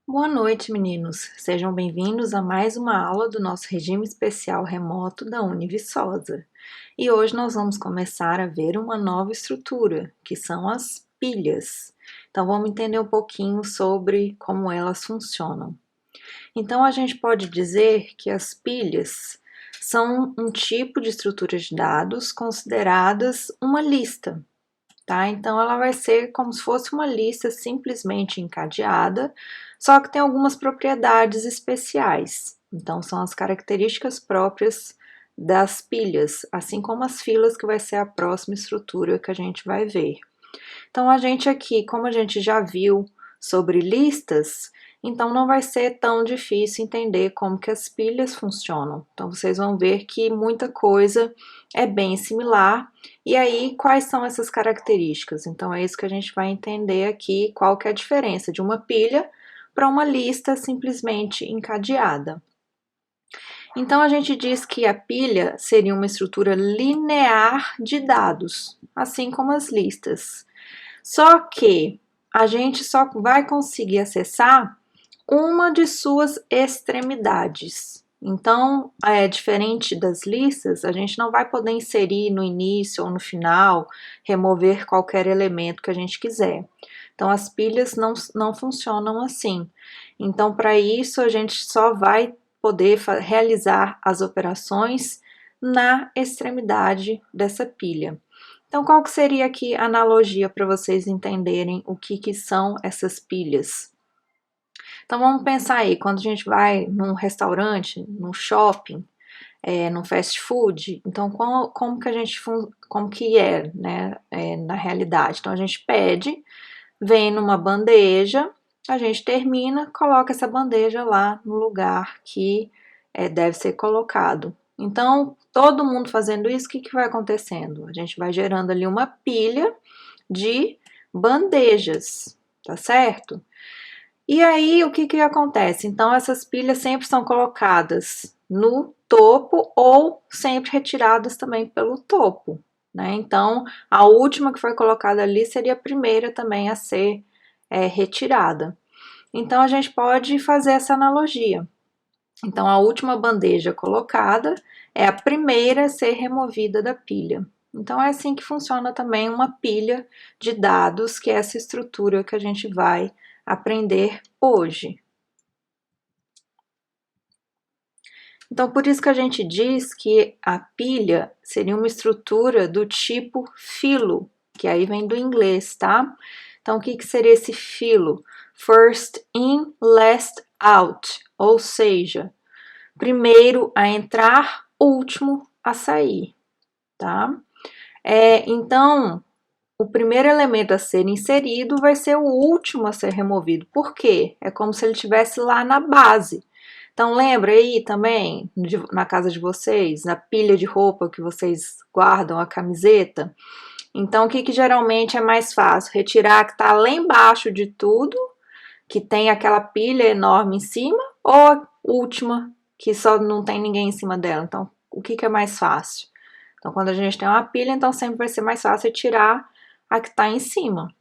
Boa noite, meninos. Sejam bem-vindos a mais uma aula do nosso regime especial remoto da Univiçosa. E hoje nós vamos começar a ver uma nova estrutura, que são as pilhas. Então vamos entender um pouquinho sobre como elas funcionam. Então a gente pode dizer que as pilhas são um tipo de estrutura de dados consideradas uma lista. Tá? Então ela vai ser como se fosse uma lista simplesmente encadeada, só que tem algumas propriedades especiais. Então são as características próprias das pilhas, assim como as filas, que vai ser a próxima estrutura que a gente vai ver. Então a gente aqui, como a gente já viu sobre listas, então não vai ser tão difícil entender como que as pilhas funcionam. Então vocês vão ver que muita coisa é bem similar. E aí, quais são essas características? Então é isso que a gente vai entender aqui, qual que é a diferença de uma pilha para uma lista simplesmente encadeada. Então a gente diz que a pilha seria uma estrutura linear de dados, assim como as listas. Só que a gente só vai conseguir acessar uma de suas extremidades. Então, diferente das listas, a gente não vai poder inserir no início ou no final, remover qualquer elemento que a gente quiser. Então, as pilhas não funcionam assim. Então, para isso, a gente só vai poder realizar as operações na extremidade dessa pilha. Então, qual que seria aqui a analogia para vocês entenderem o que são essas pilhas? Então, vamos pensar aí, quando a gente vai num restaurante, num shopping, num fast food, então como que a gente, como que é, né, na realidade? Então, a gente pede, vem numa bandeja, a gente termina, coloca essa bandeja lá no lugar que deve ser colocado. Então, todo mundo fazendo isso, o que vai acontecendo? A gente vai gerando ali uma pilha de bandejas, tá certo? E aí, o que acontece? Então, essas pilhas sempre são colocadas no topo ou sempre retiradas também pelo topo, né? Então, a última que foi colocada ali seria a primeira também a ser retirada. Então, a gente pode fazer essa analogia. Então, a última bandeja colocada é a primeira a ser removida da pilha. Então, é assim que funciona também uma pilha de dados, que é essa estrutura que a gente vai aprender hoje. Então, por isso que a gente diz que a pilha seria uma estrutura do tipo filo, que aí vem do inglês, tá? Então, o que seria esse filo? First in, last out, ou seja, primeiro a entrar, último a sair, tá? Então, o primeiro elemento a ser inserido vai ser o último a ser removido. Por quê? É como se ele estivesse lá na base. Então, lembra aí também, na casa de vocês, na pilha de roupa que vocês guardam a camiseta? Então, o que geralmente é mais fácil? Retirar a que está lá embaixo de tudo, que tem aquela pilha enorme em cima, ou a última, que só não tem ninguém em cima dela? Então, o que é mais fácil? Então, quando a gente tem uma pilha, então sempre vai ser mais fácil tirar a que está em cima.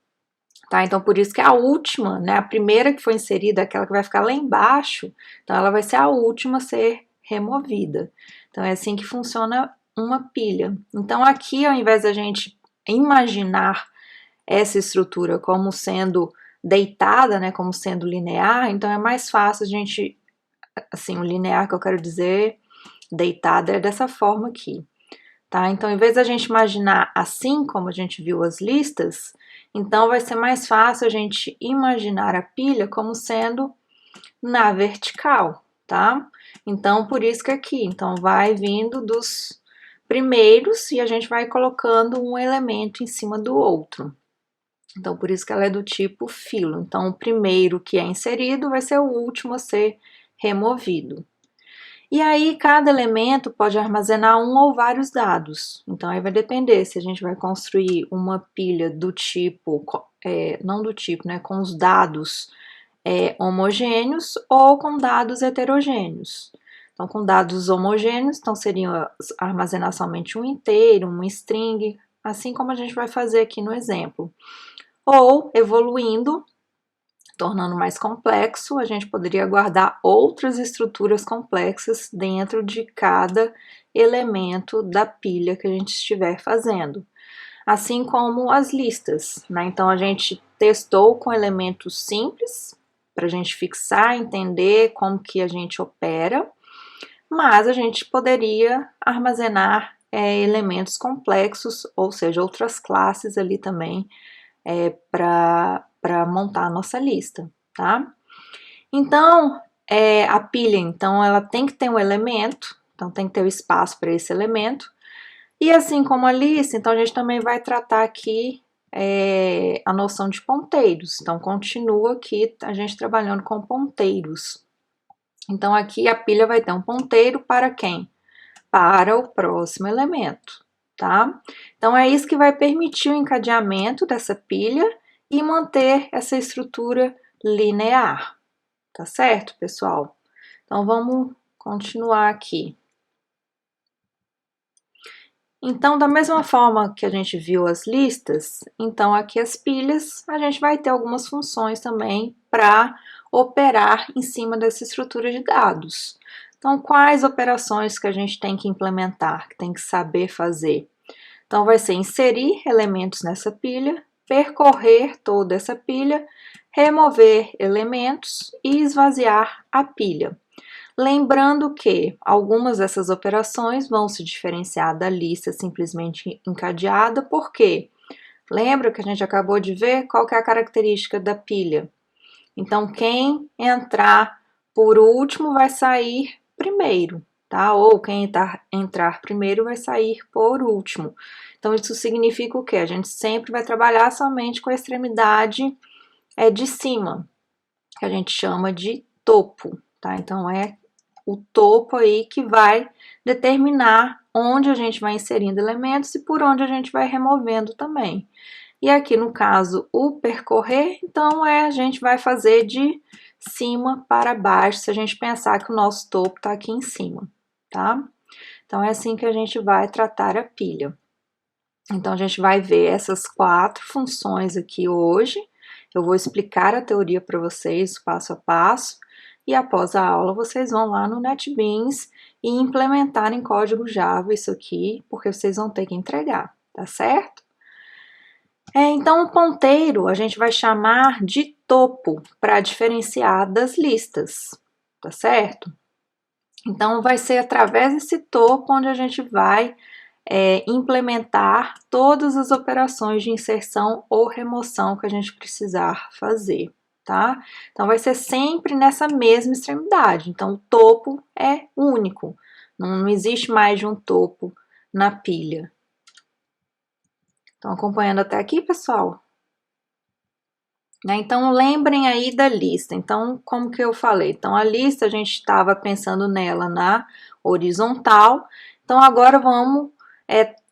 Tá? Então, por isso que a última, né, a primeira que foi inserida, aquela que vai ficar lá embaixo, então ela vai ser a última a ser removida. Então, é assim que funciona uma pilha. Então, aqui, ao invés da gente imaginar essa estrutura como sendo deitada, né, como sendo linear, então é mais fácil a gente, assim, o linear que eu quero dizer, deitada, é dessa forma aqui. Tá? Então, em vez da gente imaginar assim como a gente viu as listas, então vai ser mais fácil a gente imaginar a pilha como sendo na vertical, tá? Então, por isso que aqui, então vai vindo dos primeiros e a gente vai colocando um elemento em cima do outro. Então, por isso que ela é do tipo filo. Então, o primeiro que é inserido vai ser o último a ser removido. E aí, cada elemento pode armazenar um ou vários dados. Então, aí vai depender se a gente vai construir uma pilha do tipo, não do tipo, né, com os dados homogêneos ou com dados heterogêneos. Então, com dados homogêneos, então seriam armazenar somente um inteiro, um string, assim como a gente vai fazer aqui no exemplo. Ou, evoluindo, tornando mais complexo, a gente poderia guardar outras estruturas complexas dentro de cada elemento da pilha que a gente estiver fazendo. Assim como as listas, né? Então a gente testou com elementos simples, para a gente fixar, entender como que a gente opera, mas a gente poderia armazenar elementos complexos, ou seja, outras classes ali também, para montar a nossa lista, tá? Então, a pilha, então, ela tem que ter um elemento, então tem que ter o espaço para esse elemento, e assim como a lista, então a gente também vai tratar aqui a noção de ponteiros, então continua aqui a gente trabalhando com ponteiros. Então aqui a pilha vai ter um ponteiro para quem? Para o próximo elemento, tá? Então é isso que vai permitir o encadeamento dessa pilha e manter essa estrutura linear, tá certo, pessoal? Então vamos continuar aqui. Então, da mesma forma que a gente viu as listas, então aqui as pilhas, a gente vai ter algumas funções também para operar em cima dessa estrutura de dados. Então, quais operações que a gente tem que implementar, que tem que saber fazer? Então, vai ser inserir elementos nessa pilha, percorrer toda essa pilha, remover elementos e esvaziar a pilha. Lembrando que algumas dessas operações vão se diferenciar da lista simplesmente encadeada, porque lembra que a gente acabou de ver qual que é a característica da pilha? Então, quem entrar por último vai sair primeiro, tá? Ou quem entrar primeiro vai sair por último. Então, isso significa o quê? A gente sempre vai trabalhar somente com a extremidade de cima, que a gente chama de topo, tá? Então, é o topo aí que vai determinar onde a gente vai inserindo elementos e por onde a gente vai removendo também. E aqui no caso o percorrer, então a gente vai fazer de cima para baixo, se a gente pensar que o nosso topo está aqui em cima, tá? Então é assim que a gente vai tratar a pilha. Então a gente vai ver essas 4 funções aqui hoje. Eu vou explicar a teoria para vocês passo a passo. E após a aula, vocês vão lá no NetBeans e implementar em código Java isso aqui, porque vocês vão ter que entregar, tá certo? Então, o ponteiro a gente vai chamar de topo para diferenciar das listas, tá certo? Então, vai ser através desse topo onde a gente vai implementar todas as operações de inserção ou remoção que a gente precisar fazer. Tá? Então, vai ser sempre nessa mesma extremidade. Então, o topo é único. Não existe mais de um topo na pilha. Estão acompanhando até aqui, pessoal? Então, lembrem aí da lista. Então, como que eu falei? Então, a lista, a gente estava pensando nela na horizontal. Então, agora vamos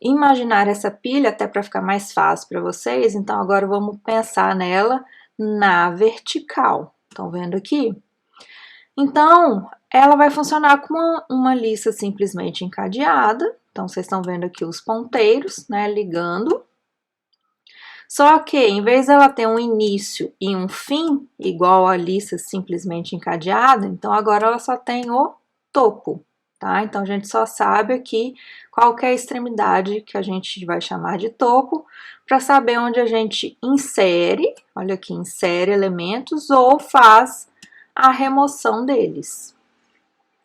imaginar essa pilha, até para ficar mais fácil para vocês. Então, agora vamos pensar nela na vertical. Estão vendo aqui? Então, ela vai funcionar como uma lista simplesmente encadeada. Então, vocês estão vendo aqui os ponteiros, né, ligando. Só que, em vez dela ter um início e um fim, igual a lista simplesmente encadeada, então agora ela só tem o topo, tá? Então, a gente só sabe aqui qual que é a extremidade que a gente vai chamar de topo, para saber onde a gente insere, olha aqui, insere elementos ou faz a remoção deles.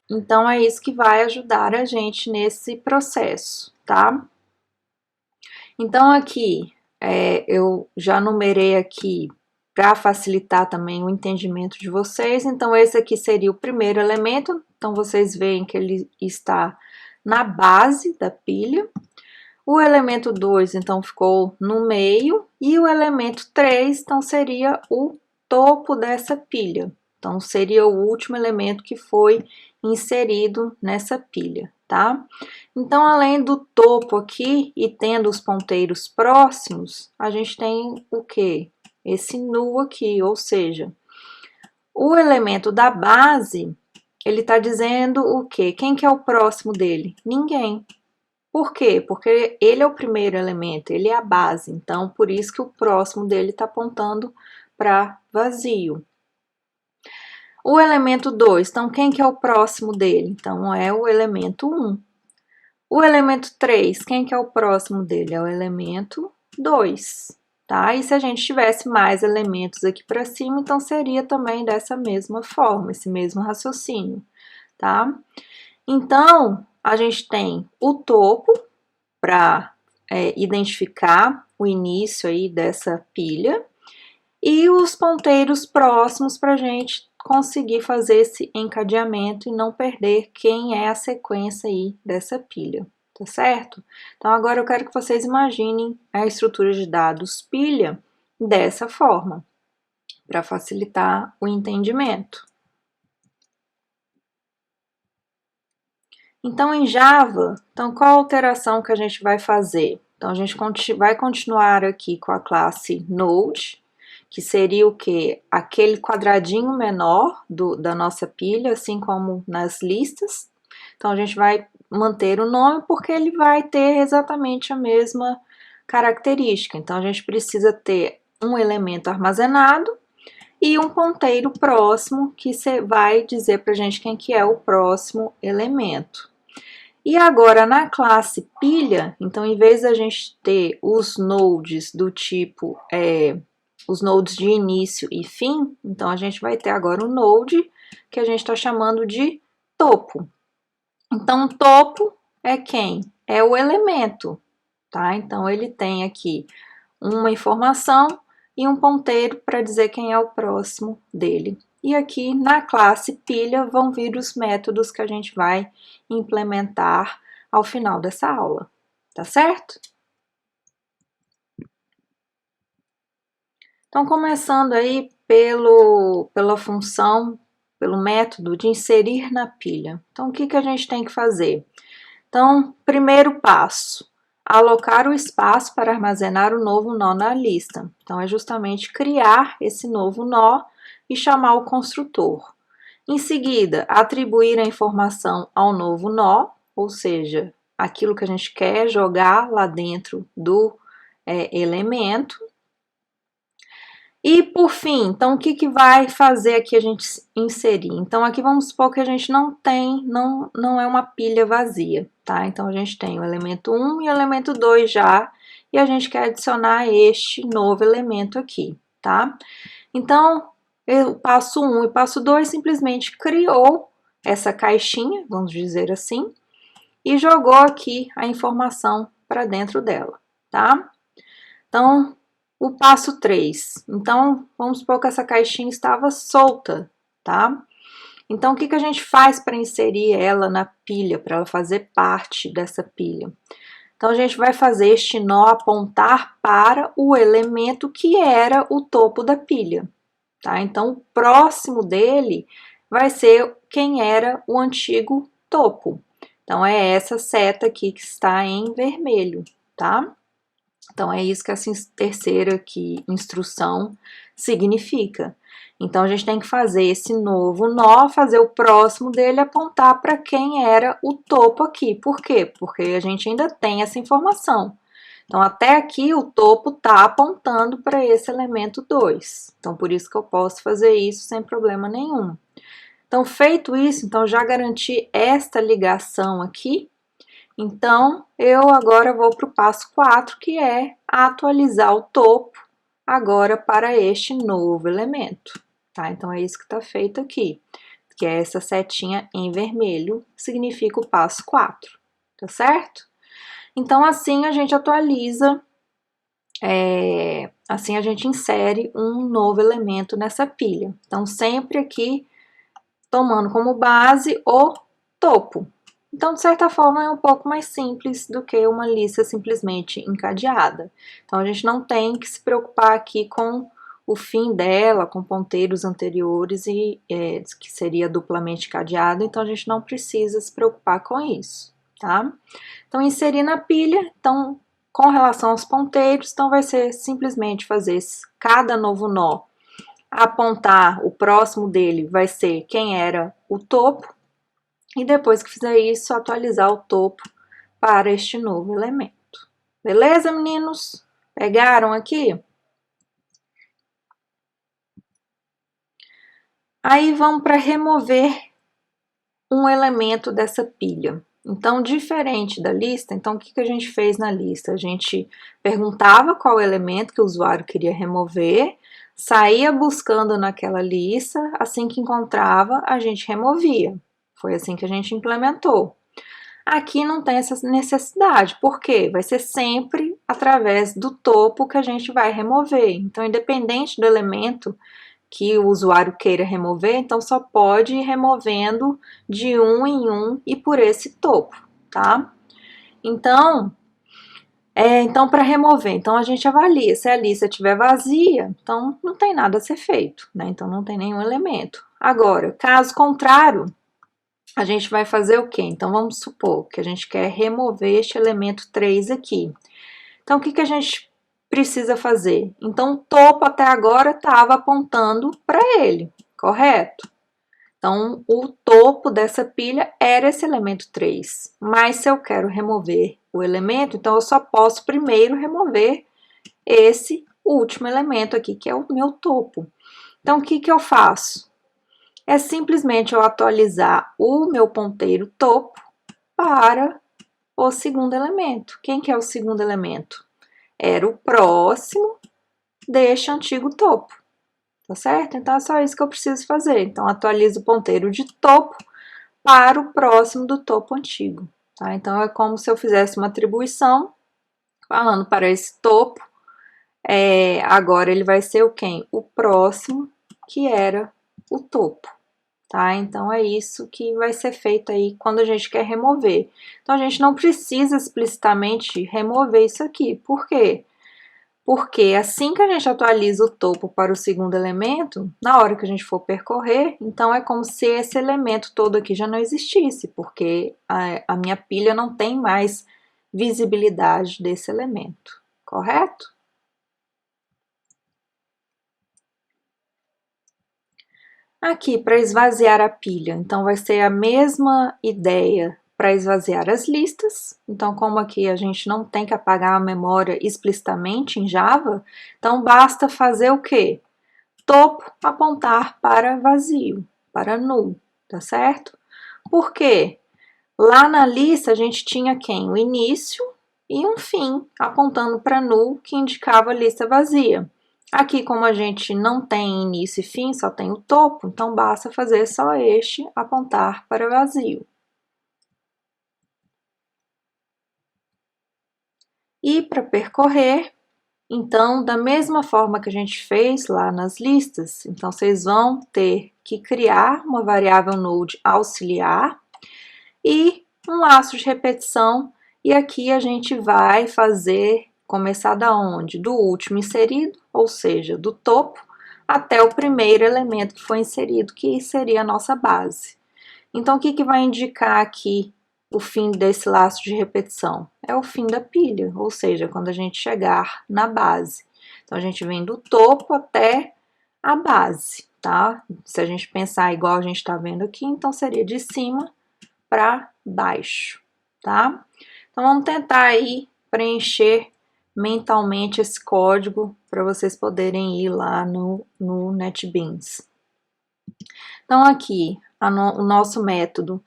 Então, é isso que vai ajudar a gente nesse processo, tá? Então, aqui, eu já numerei aqui para facilitar também o entendimento de vocês. Então, esse aqui seria o primeiro elemento. Então, vocês veem que ele está na base da pilha. O elemento 2, então, ficou no meio. E o elemento 3, então, seria o topo dessa pilha. Então, seria o último elemento que foi inserido nessa pilha, tá? Então, além do topo aqui e tendo os ponteiros próximos, a gente tem o quê? Esse nu aqui, ou seja, o elemento da base, ele tá dizendo o quê? Quem que é o próximo dele? Ninguém. Por quê? Porque ele é o primeiro elemento, ele é a base, então por isso que o próximo dele está apontando para vazio, O elemento 2, então quem que é o próximo dele? Então é o elemento 1. O elemento 3, quem que é o próximo dele? É o elemento 2, tá? E se a gente tivesse mais elementos aqui para cima, então seria também dessa mesma forma, esse mesmo raciocínio, tá? Então, a gente tem o topo para identificar o início aí dessa pilha e os ponteiros próximos para a gente conseguir fazer esse encadeamento e não perder quem é a sequência aí dessa pilha, tá certo? Então agora eu quero que vocês imaginem a estrutura de dados pilha dessa forma, para facilitar o entendimento. Então em Java, então qual a alteração que a gente vai fazer? Então a gente vai continuar aqui com a classe Node, que seria o que? Aquele quadradinho menor da nossa pilha, assim como nas listas. Então, a gente vai manter o nome porque ele vai ter exatamente a mesma característica. Então, a gente precisa ter um elemento armazenado e um ponteiro próximo que vai dizer para a gente quem que é o próximo elemento. E agora, na classe pilha, então, em vez da gente ter os nodes do tipo os nodes de início e fim, então a gente vai ter agora o node que a gente está chamando de topo. Então, topo é quem? É o elemento, tá? Então, ele tem aqui uma informação e um ponteiro para dizer quem é o próximo dele. E aqui na classe pilha vão vir os métodos que a gente vai implementar ao final dessa aula, tá certo? Então, começando aí pela função, pelo método de inserir na pilha. Então, o que a gente tem que fazer? Então, primeiro passo, alocar o espaço para armazenar o novo nó na lista. Então, é justamente criar esse novo nó e chamar o construtor. Em seguida, atribuir a informação ao novo nó, ou seja, aquilo que a gente quer jogar lá dentro do elemento. E por fim, então o que vai fazer aqui a gente inserir? Então aqui vamos supor que a gente não é uma pilha vazia, tá? Então a gente tem o elemento 1 e o elemento 2 já, e a gente quer adicionar este novo elemento aqui, tá? Então, o passo 1 e passo 2 simplesmente criou essa caixinha, vamos dizer assim, e jogou aqui a informação para dentro dela, tá? Então, o passo 3. Então, vamos supor que essa caixinha estava solta, tá? Então, o que a gente faz para inserir ela na pilha, para ela fazer parte dessa pilha? Então, a gente vai fazer este nó apontar para o elemento que era o topo da pilha, tá? Então, o próximo dele vai ser quem era o antigo topo. Então, é essa seta aqui que está em vermelho, tá? Então, é isso que essa terceira aqui, instrução significa. Então, a gente tem que fazer esse novo nó, fazer o próximo dele apontar para quem era o topo aqui. Por quê? Porque a gente ainda tem essa informação. Então, até aqui o topo está apontando para esse elemento 2. Então, por isso que eu posso fazer isso sem problema nenhum. Então, feito isso, então já garanti esta ligação aqui. Então, eu agora vou para o passo 4, que é atualizar o topo agora para este novo elemento, tá? Então, é isso que está feito aqui, que é essa setinha em vermelho, significa o passo 4, tá certo? Então, assim a gente atualiza, assim a gente insere um novo elemento nessa pilha. Então, sempre aqui tomando como base o topo. Então, de certa forma, é um pouco mais simples do que uma lista simplesmente encadeada. Então, a gente não tem que se preocupar aqui com o fim dela, com ponteiros anteriores, que seria duplamente cadeado, então a gente não precisa se preocupar com isso, tá? Então, inserir na pilha, então, com relação aos ponteiros, então vai ser simplesmente fazer cada novo nó, apontar o próximo dele vai ser quem era o topo, e depois que fizer isso, atualizar o topo para este novo elemento. Beleza, meninos? Pegaram aqui? Aí vamos para remover um elemento dessa pilha. Então, diferente da lista, então o que a gente fez na lista? A gente perguntava qual elemento que o usuário queria remover, saía buscando naquela lista, assim que encontrava, a gente removia. Foi assim que a gente implementou. Aqui não tem essa necessidade, porque vai ser sempre através do topo que a gente vai remover. Então, independente do elemento que o usuário queira remover, então só pode ir removendo de um em um e por esse topo, tá? Então para remover, então a gente avalia, se a lista estiver vazia, então não tem nada a ser feito, né? Então não tem nenhum elemento. Agora, caso contrário, a gente vai fazer o quê? Então vamos supor que a gente quer remover este elemento 3 aqui. Então o que a gente precisa fazer? Então o topo até agora estava apontando para ele, correto? Então o topo dessa pilha era esse elemento 3. Mas se eu quero remover o elemento, então eu só posso primeiro remover esse último elemento aqui, que é o meu topo. Então o que eu faço? É simplesmente eu atualizar o meu ponteiro topo para o segundo elemento. Quem que é o segundo elemento? Era o próximo deste antigo topo, tá certo? Então é só isso que eu preciso fazer. Então atualizo o ponteiro de topo para o próximo do topo antigo, tá? Então é como se eu fizesse uma atribuição falando para esse topo, agora ele vai ser o quem? O próximo que era o topo. Tá? Então é isso que vai ser feito aí quando a gente quer remover. Então a gente não precisa explicitamente remover isso aqui. Por quê? Porque assim que a gente atualiza o topo para o segundo elemento, na hora que a gente for percorrer, então é como se esse elemento todo aqui já não existisse, porque a minha pilha não tem mais visibilidade desse elemento, correto? Aqui, para esvaziar a pilha, então vai ser a mesma ideia para esvaziar as listas. Então, como aqui a gente não tem que apagar a memória explicitamente em Java, então basta fazer o quê? Topo apontar para vazio, para null, tá certo? Por quê? Lá na lista a gente tinha quem? O início e um fim, apontando para null, que indicava a lista vazia. Aqui, como a gente não tem início e fim, só tem o topo, então basta fazer só este apontar para vazio. E para percorrer, então, da mesma forma que a gente fez lá nas listas, então vocês vão ter que criar uma variável node auxiliar e um laço de repetição, e aqui a gente vai começar da onde? Do último inserido, ou seja, do topo, até o primeiro elemento que foi inserido, que seria a nossa base. Então, o que vai indicar aqui o fim desse laço de repetição? É o fim da pilha, ou seja, quando a gente chegar na base. Então, a gente vem do topo até a base, tá? Se a gente pensar igual a gente está vendo aqui, então seria de cima para baixo, tá? Então, vamos tentar aí preencher mentalmente esse código para vocês poderem ir lá no NetBeans. Então, aqui, o nosso método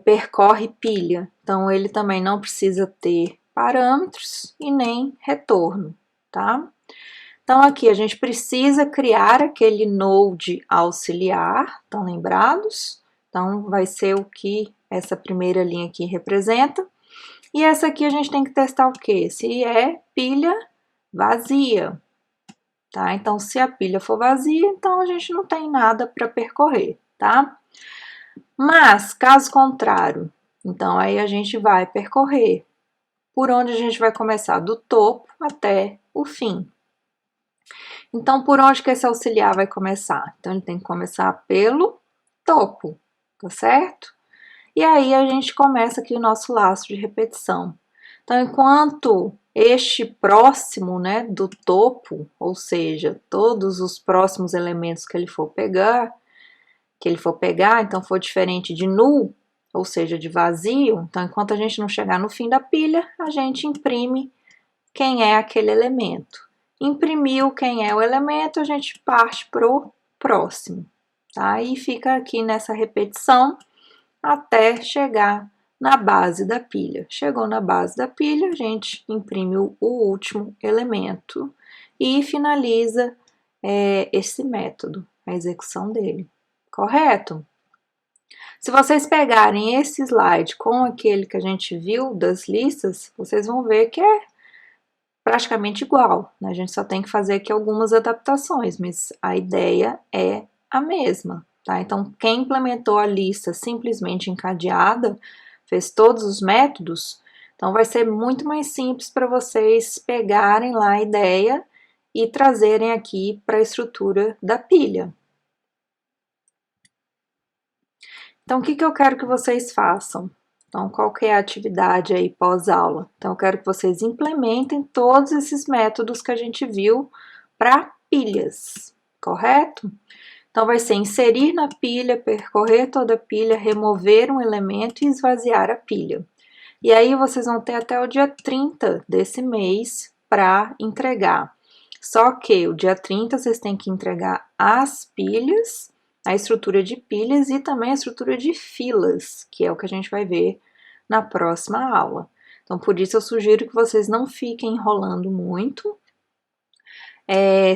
percorre pilha, então ele também não precisa ter parâmetros e nem retorno, tá? Então, aqui a gente precisa criar aquele node auxiliar, estão lembrados? Então, vai ser o que essa primeira linha aqui representa. E essa aqui a gente tem que testar o quê? Se é pilha vazia, tá? Então, se a pilha for vazia, então a gente não tem nada para percorrer, tá? Mas, caso contrário, então aí a gente vai percorrer. Por onde a gente vai começar? Do topo até o fim. Então, por onde que esse auxiliar vai começar? Então, ele tem que começar pelo topo, tá certo? E aí a gente começa aqui o nosso laço de repetição. Então, enquanto este próximo, né, do topo, ou seja, todos os próximos elementos que ele for pegar, então for diferente de null, ou seja, de vazio, então enquanto a gente não chegar no fim da pilha, a gente imprime quem é aquele elemento. Imprimiu quem é o elemento, a gente parte para o próximo, tá? E fica aqui nessa repetição até chegar na base da pilha. Chegou na base da pilha, a gente imprime o último elemento e finaliza esse método, a execução dele, correto? Se vocês pegarem esse slide com aquele que a gente viu das listas, vocês vão ver que é praticamente igual, né? A gente só tem que fazer aqui algumas adaptações, mas a ideia é a mesma, tá? Então, quem implementou a lista simplesmente encadeada, fez todos os métodos, então vai ser muito mais simples para vocês pegarem lá a ideia e trazerem aqui para a estrutura da pilha. Então, o que eu quero que vocês façam? Então, qual que é a atividade aí pós-aula? Então, eu quero que vocês implementem todos esses métodos que a gente viu para pilhas, correto? Então, vai ser inserir na pilha, percorrer toda a pilha, remover um elemento e esvaziar a pilha. E aí, vocês vão ter até o dia 30 desse mês para entregar. Só que o dia 30 vocês têm que entregar as pilhas, a estrutura de pilhas e também a estrutura de filas, que é o que a gente vai ver na próxima aula. Então, por isso eu sugiro que vocês não fiquem enrolando muito.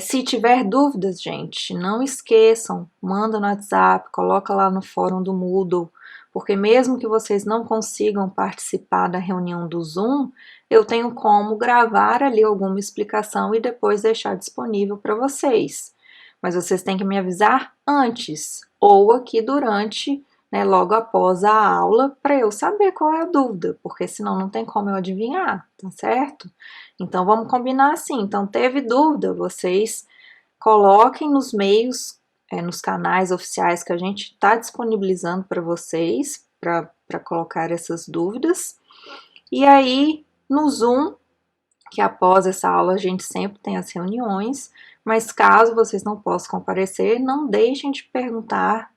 Se tiver dúvidas, gente, não esqueçam, manda no WhatsApp, coloca lá no fórum do Moodle, porque mesmo que vocês não consigam participar da reunião do Zoom, eu tenho como gravar ali alguma explicação e depois deixar disponível para vocês. Mas vocês têm que me avisar antes, ou aqui durante, né, logo após a aula, para eu saber qual é a dúvida, porque senão não tem como eu adivinhar, tá certo? Então vamos combinar assim. Então, teve dúvida, vocês coloquem nos meios, nos canais oficiais que a gente está disponibilizando para vocês, para colocar essas dúvidas. E aí, no Zoom, que após essa aula a gente sempre tem as reuniões, mas caso vocês não possam comparecer, não deixem de perguntar,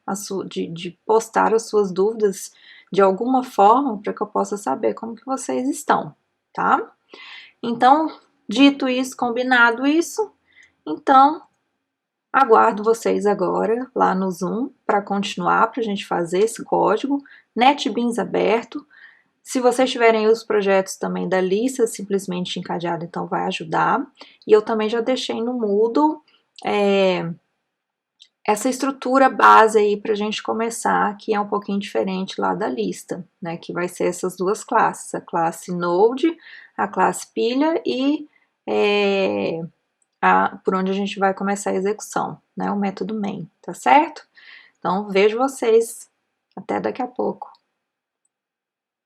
de postar as suas dúvidas de alguma forma para que eu possa saber como que vocês estão, tá? Então, dito isso, combinado isso, então aguardo vocês agora lá no Zoom para continuar, para a gente fazer esse código, NetBeans aberto. Se vocês tiverem os projetos também da lista simplesmente encadeada, então vai ajudar. E eu também já deixei no Moodle essa estrutura base aí para a gente começar, que é um pouquinho diferente lá da lista, né? Que vai ser essas duas classes, a classe Node, a classe pilha e por onde a gente vai começar a execução, né? O método main, tá certo? Então, vejo vocês até daqui a pouco.